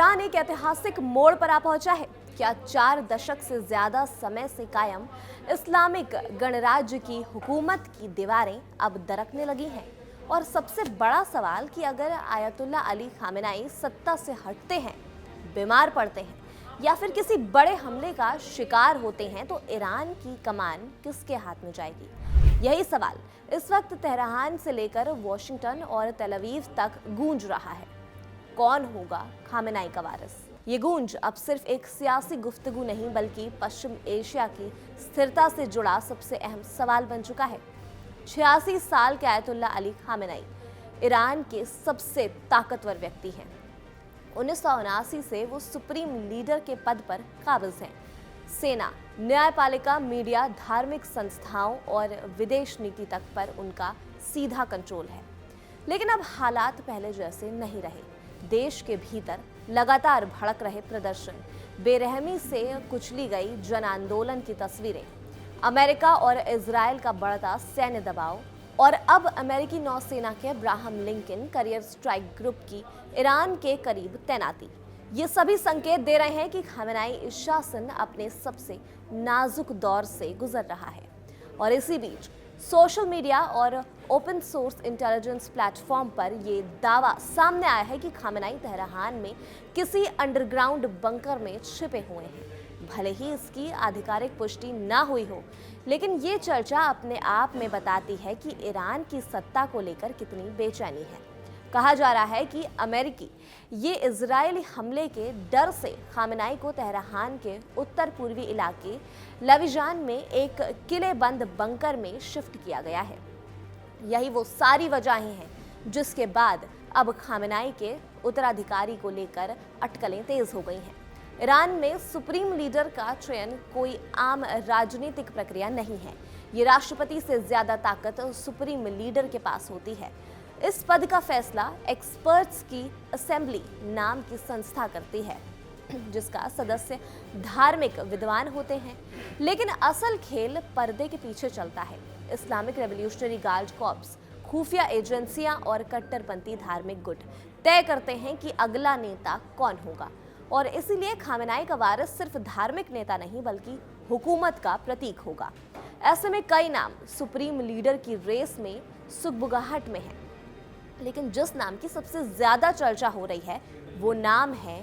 Iran एक ऐतिहासिक मोड़ पर आ पहुंचा है। क्या 4 दशक से ज्यादा समय से कायम इस्लामिक गणराज्य की हुकूमत की दीवारें अब दरकने लगी हैं? और सबसे बड़ा सवाल कि अगर आयतुल्ला अली खामेनेई सत्ता से हटते हैं, बीमार पड़ते हैं या फिर किसी बड़े हमले का शिकार होते हैं तो ईरान की कमान किसके हाथ में जाएगी? यही सवाल इस वक्त तेहरान से लेकर वॉशिंगटन और तेल अवीव तक गूंज रहा है। कौन होगा खामेनेई का वारिस? ये गूंज अब सिर्फ एक सियासी गुफ्तगू नहीं बल्कि पश्चिम एशिया की स्थिरता से जुड़ा सबसे अहम सवाल बन चुका है। 86 साल के आयतुल्ला अली खामेनेई ईरान के सबसे ताकतवर व्यक्ति हैं। 1979 से वो सुप्रीम लीडर के पद पर काबिज हैं। सेना, न्यायपालिका, मीडिया, धार्मिक संस्थाओं और विदेश नीति तक पर उनका सीधा कंट्रोल है। लेकिन अब हालात पहले जैसे नहीं रहे। देश के भीतर लगातार भड़क रहे प्रदर्शन, बेरहमी से कुचली गई जन आंदोलन की तस्वीरें, अमेरिका और इजराइल का बढ़ता सैन्य दबाव और अब अमेरिकी नौसेना के Abraham Lincoln career strike group की ईरान के करीब तैनाती, ये सभी संकेत दे रहे हैं कि खामेनेई शासन अपने सबसे नाजुक दौर से गुजर रहा है। और इसी बीच सोशल मीडिया और ओपन सोर्स इंटेलिजेंस प्लेटफॉर्म पर यह दावा सामने आया है कि खामेनेई तेहरान में किसी अंडरग्राउंड बंकर में छिपे हुए हैं। भले ही इसकी आधिकारिक पुष्टि ना हुई हो, लेकिन ये चर्चा अपने आप में बताती है कि ईरान की सत्ता को लेकर कितनी बेचैनी है। कहा जा रहा है कि अमेरिकी ये इजरायली हमले के डर से खामेनेई को तेहरान के उत्तर पूर्वी इलाके लविजान में एक किलेबंद बंकर में शिफ्ट किया गया है। यही वो सारी वजहें हैं जिसके बाद अब खामेनेई के उत्तराधिकारी को लेकर अटकलें तेज हो गई हैं। ईरान में सुप्रीम लीडर का चयन कोई आम राजनीतिक प्रक्रिया नहीं है। ये राष्ट्रपति से ज्यादा ताकत सुप्रीम लीडर के पास होती है। इस पद का फैसला एक्सपर्ट्स की असेंबली नाम की संस्था करती है, जिसका सदस्य धार्मिक विद्वान होते हैं। लेकिन असल खेल पर्दे के पीछे चलता है। इस्लामिक रेवोल्यूशनरी गार्ड कॉर्प्स, खुफिया एजेंसियां और कट्टरपंथी धार्मिक गुट तय करते हैं कि अगला नेता कौन होगा। और इसीलिए खामेनेई का वारिस सिर्फ धार्मिक नेता नहीं बल्कि हुकूमत का प्रतीक होगा। ऐसे में कई नाम सुप्रीम लीडर की रेस में सुगबुगाहट में है, लेकिन जिस नाम की सबसे ज्यादा चर्चा हो रही है वो नाम है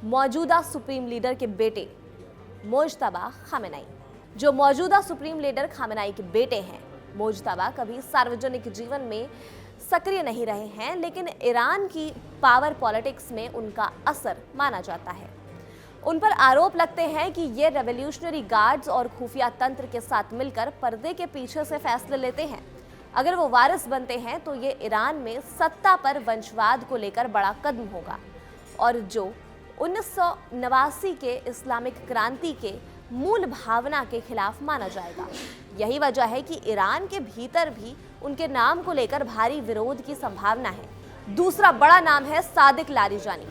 मौजूदा सुप्रीम लीडर के बेटे मुज्तबा खामेनेई। जो मौजूदा सुप्रीम लीडर खामेनेई के बेटे हैं, मुज्तबा कभी सार्वजनिक जीवन में सक्रिय नहीं रहे हैं, लेकिन ईरान की पावर पॉलिटिक्स में उनका असर माना जाता है। उन पर आरोप लगते हैं कि ये रेवोल्यूशनरी गार्ड्स और खुफिया तंत्र के साथ मिलकर पर्दे के पीछे से फैसले लेते हैं। अगर वो वारिस बनते हैं तो ये ईरान में सत्ता पर वंशवाद को लेकर बड़ा कदम होगा और जो 1989 के इस्लामिक क्रांति के मूल भावना के खिलाफ माना जाएगा। यही वजह है कि ईरान के भीतर भी उनके नाम को लेकर भारी विरोध की संभावना है। दूसरा बड़ा नाम है सादिक लारिजानी।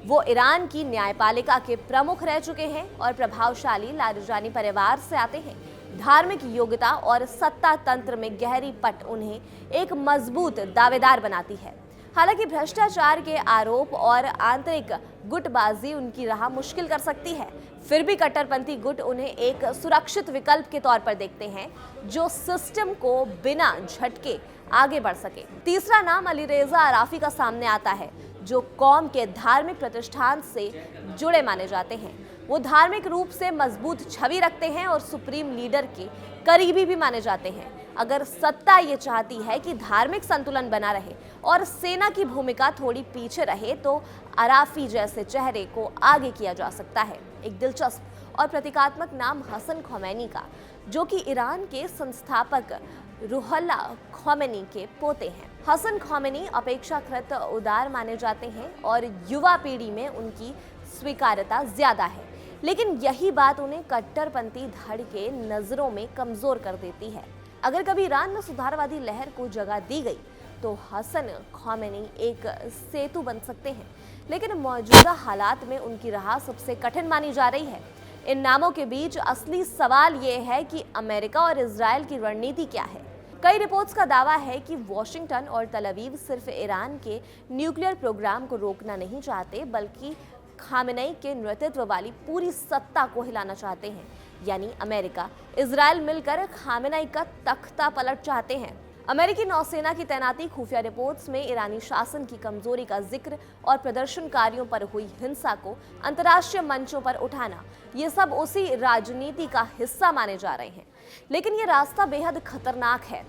वो ईरान की न्यायपालिका के प्रमुख रह चुके हैं और प्रभावशाली लारिजानी परिवार से आते हैं। धार्मिक योग्यता और सत्ता तंत्र में गहरी पट उन्हें एक मजबूत दावेदार बनाती है। हालांकि भ्रष्टाचार के आरोप और आंतरिक गुटबाजी उनकी राह मुश्किल कर सकती है, फिर भी कट्टरपंथी गुट उन्हें एक सुरक्षित विकल्प के तौर पर देखते हैं जो सिस्टम को बिना झटके आगे बढ़ सके। तीसरा नाम अली रेजा अराफी का सामने आता है, जो कौम के धार्मिक प्रतिष्ठान से जुड़े माने जाते हैं। वो धार्मिक रूप से मजबूत छवि रखते हैं और सुप्रीम लीडर के करीबी भी माने जाते हैं। अगर सत्ता ये चाहती है कि धार्मिक संतुलन बना रहे और सेना की भूमिका थोड़ी पीछे रहे तो अराफी जैसे चेहरे को आगे किया जा सकता है। एक दिलचस्प और प्रतीकात्मक नाम हसन खोमेनी का, जो कि ईरान के संस्थापक रूहुल्ला खोमेनी के पोते हैं। हसन खोमेनी अपेक्षाकृत उदार माने जाते हैं और युवा पीढ़ी में उनकी स्वीकार्यता ज्यादा है, लेकिन यही बात उन्हें कट्टरपंथी धड़ के नजरों में कमजोर कर देती है। अगर कभी ईरान में सुधारवादी लहर को जगह दी गई तो हसन खोमेनी एक सेतु बन सकते हैं, लेकिन मौजूदा हालात में उनकी राह सबसे कठिन मानी जा रही है। इन नामों के बीच असली सवाल ये है कि अमेरिका और इजराइल की रणनीति क्या है। कई रिपोर्ट्स का दावा है कि वॉशिंगटन और तेल अवीव सिर्फ ईरान के न्यूक्लियर प्रोग्राम को रोकना नहीं चाहते, बल्कि खामेनेई के नेतृत्व वाली पूरी सत्ता को हिलाना चाहते हैं, यानी अमेरिका, इजराइल मिलकर खामेनेई का तख्ता पलट चाहते हैं। अमेरिकी नौसेना की तैनाती, खुफिया रिपोर्ट्स में ईरानी शासन की कमजोरी का जिक्र और प्रदर्शनकारियों पर हुई हिंसा को अंतर्राष्ट्रीय मंचों पर उठाना, ये सब उसी राजनीति का हिस्सा माने जा रहे हैं। लेकिन ये रास्ता बेहद खतरनाक है।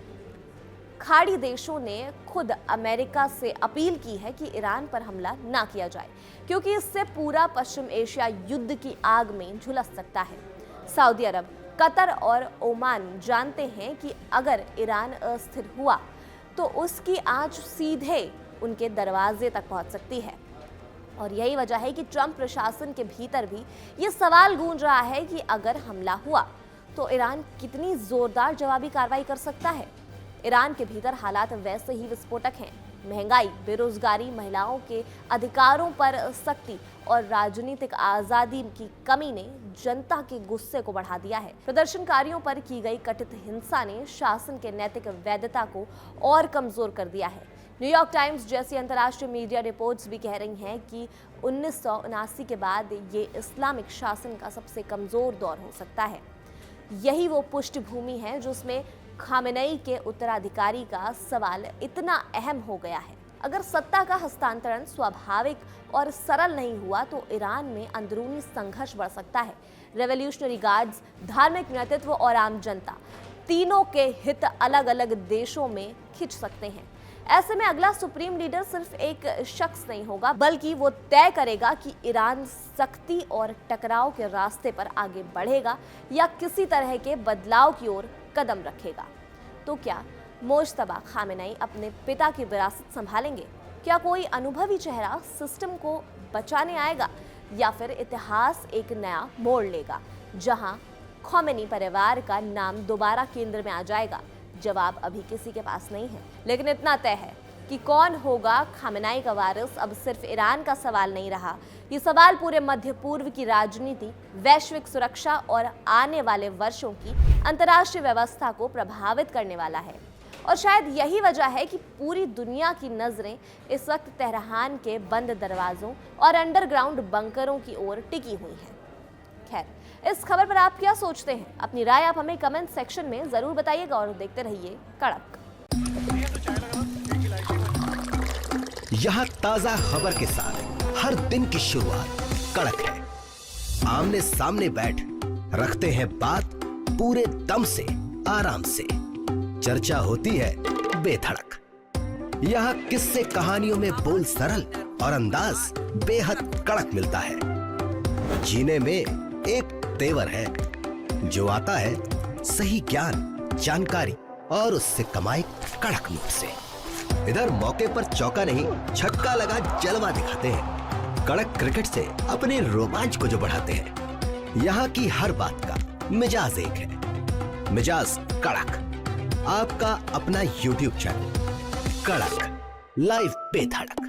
खाड़ी देशों ने खुद अमेरिका से अपील की है कि ईरान पर हमला ना किया जाए, क्योंकि इससे पूरा पश्चिम एशिया युद्ध की आग में झुलस सकता है। सऊदी अरब, कतर और ओमान जानते हैं कि अगर ईरान अस्थिर हुआ तो उसकी आंच सीधे उनके दरवाजे तक पहुंच सकती है। और यही वजह है कि ट्रंप प्रशासन के भीतर भी ये सवाल गूंज रहा है कि अगर हमला हुआ तो ईरान कितनी जोरदार जवाबी कार्रवाई कर सकता है। ईरान के भीतर हालात वैसे ही विस्फोटक हैं। महंगाई, बेरोजगारी, महिलाओं के अधिकारों पर सख्ती और राजनीतिक आजादी की कमी ने जनता के गुस्से को बढ़ा दिया है। प्रदर्शनकारियों पर की गई कथित हिंसा ने शासन के नैतिक वैधता को और कमजोर कर दिया है। न्यूयॉर्क टाइम्स जैसी अंतर्राष्ट्रीय मीडिया रिपोर्ट्स भी कह रही हैं कि 1979 के बाद ये इस्लामिक शासन का सबसे कमजोर दौर हो सकता है। यही वो पृष्ठभूमि है जिसमें खामेनेई के उत्तराधिकारी का सवाल इतना अहम हो गया है। अगर सत्ता का हस्तांतरण स्वाभाविक और सरल नहीं हुआ तो ईरान में अंदरूनी संघर्ष बढ़ सकता है। रेवोल्यूशनरी गार्ड्स, धार्मिक नेतृत्व और आम जनता, तीनों के हित अलग अलग देशों में खिंच सकते हैं। ऐसे में अगला सुप्रीम लीडर सिर्फ एक शख्स नहीं होगा, बल्कि वो तय करेगा कि ईरान सख्ती और टकराव के रास्ते पर आगे बढ़ेगा या किसी तरह के बदलाव की ओर कदम रखेगा। तो क्या मुज्तबा खामेनेई अपने पिता की विरासत संभालेंगे? क्या कोई अनुभवी चेहरा सिस्टम को बचाने आएगा, या फिर इतिहास एक नया मोड़ लेगा जहां खामेनी परिवार का नाम दोबारा केंद्र में आ जाएगा? जवाब अभी किसी के पास नहीं है, लेकिन इतना तय है कि कौन होगा खामेनेई का वारिस अब सिर्फ ईरान का सवाल नहीं रहा। ये सवाल पूरे मध्य पूर्व की राजनीति, वैश्विक सुरक्षा और आने वाले वर्षों की अंतर्राष्ट्रीय व्यवस्था को प्रभावित करने वाला है। और शायद यही वजह है कि पूरी दुनिया की नजरें इस वक्त तेहरान के बंद दरवाजों और अंडरग्राउंड बंकरों की ओर टिकी हुई हैं। खैर, इस खबर पर आप क्या सोचते हैं? अपनी राय आप हमें कमेंट सेक्शन में जरूर बताइएगा और देखते रहिए कड़क। यहाँ ताजा खबर के साथ हर दिन की शुरुआत कड़क है। आमने सामने बैठ रखते हैं बात पूरे दम से, आराम से। चर्चा होती है बेधड़क। यहाँ किस्से कहानियों में बोल सरल और अंदाज बेहद कड़क मिलता है। जीने में एक तेवर है जो आता है सही ज्ञान, जानकारी और उससे कमाई कड़क नोट से। इधर मौके पर चौका नहीं, छक्का लगा जलवा दिखाते हैं। कड़क क्रिकेट से अपने रोमांच को जो बढ़ाते हैं। यहाँ की हर बात का मिजाज एक है, मिजाज कड़क। आपका अपना YouTube चैनल कड़क, लाइव बेधड़क।